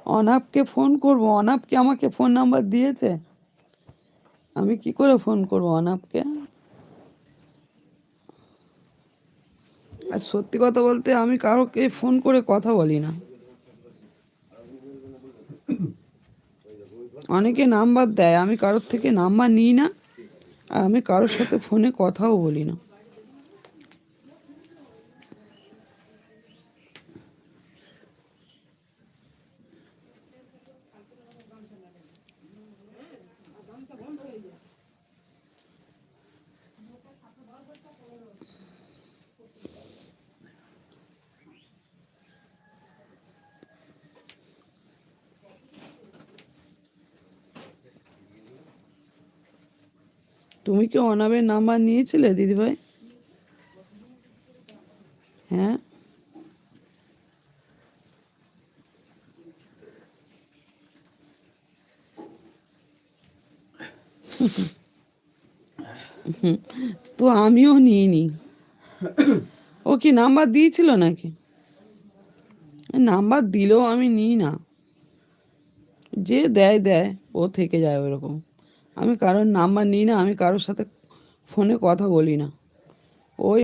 অনাপকে phone করব? অনাপ কি আমাকে ফোন নাম্বার দিয়েছে? আমি কি করে ফোন করব অনাপকে? আর সত্যি কথা বলতে আমি কারোকে ফোন করে কথা বলি না। অনেকে নাম্বার দেয়, আমি কারোর থেকে নাম্বার নিই না, আর আমি কারোর সাথে ফোনে কথাও বলি না। তুমি কি অনাবের নাম্বার নিয়েছিলে দিদিভাই? হ্যাঁ। তো আমিও নিইনি। ও কি নাম্বার দিয়েছিল নাকি? নাম্বার দিলেও আমি নিই না। যে দেয় দেয়, ও থেকে যায় ওরকম। আমি কারোর নাম্বার নিই না, আমি কারোর সাথে ফোনে কথা বলি না। ওই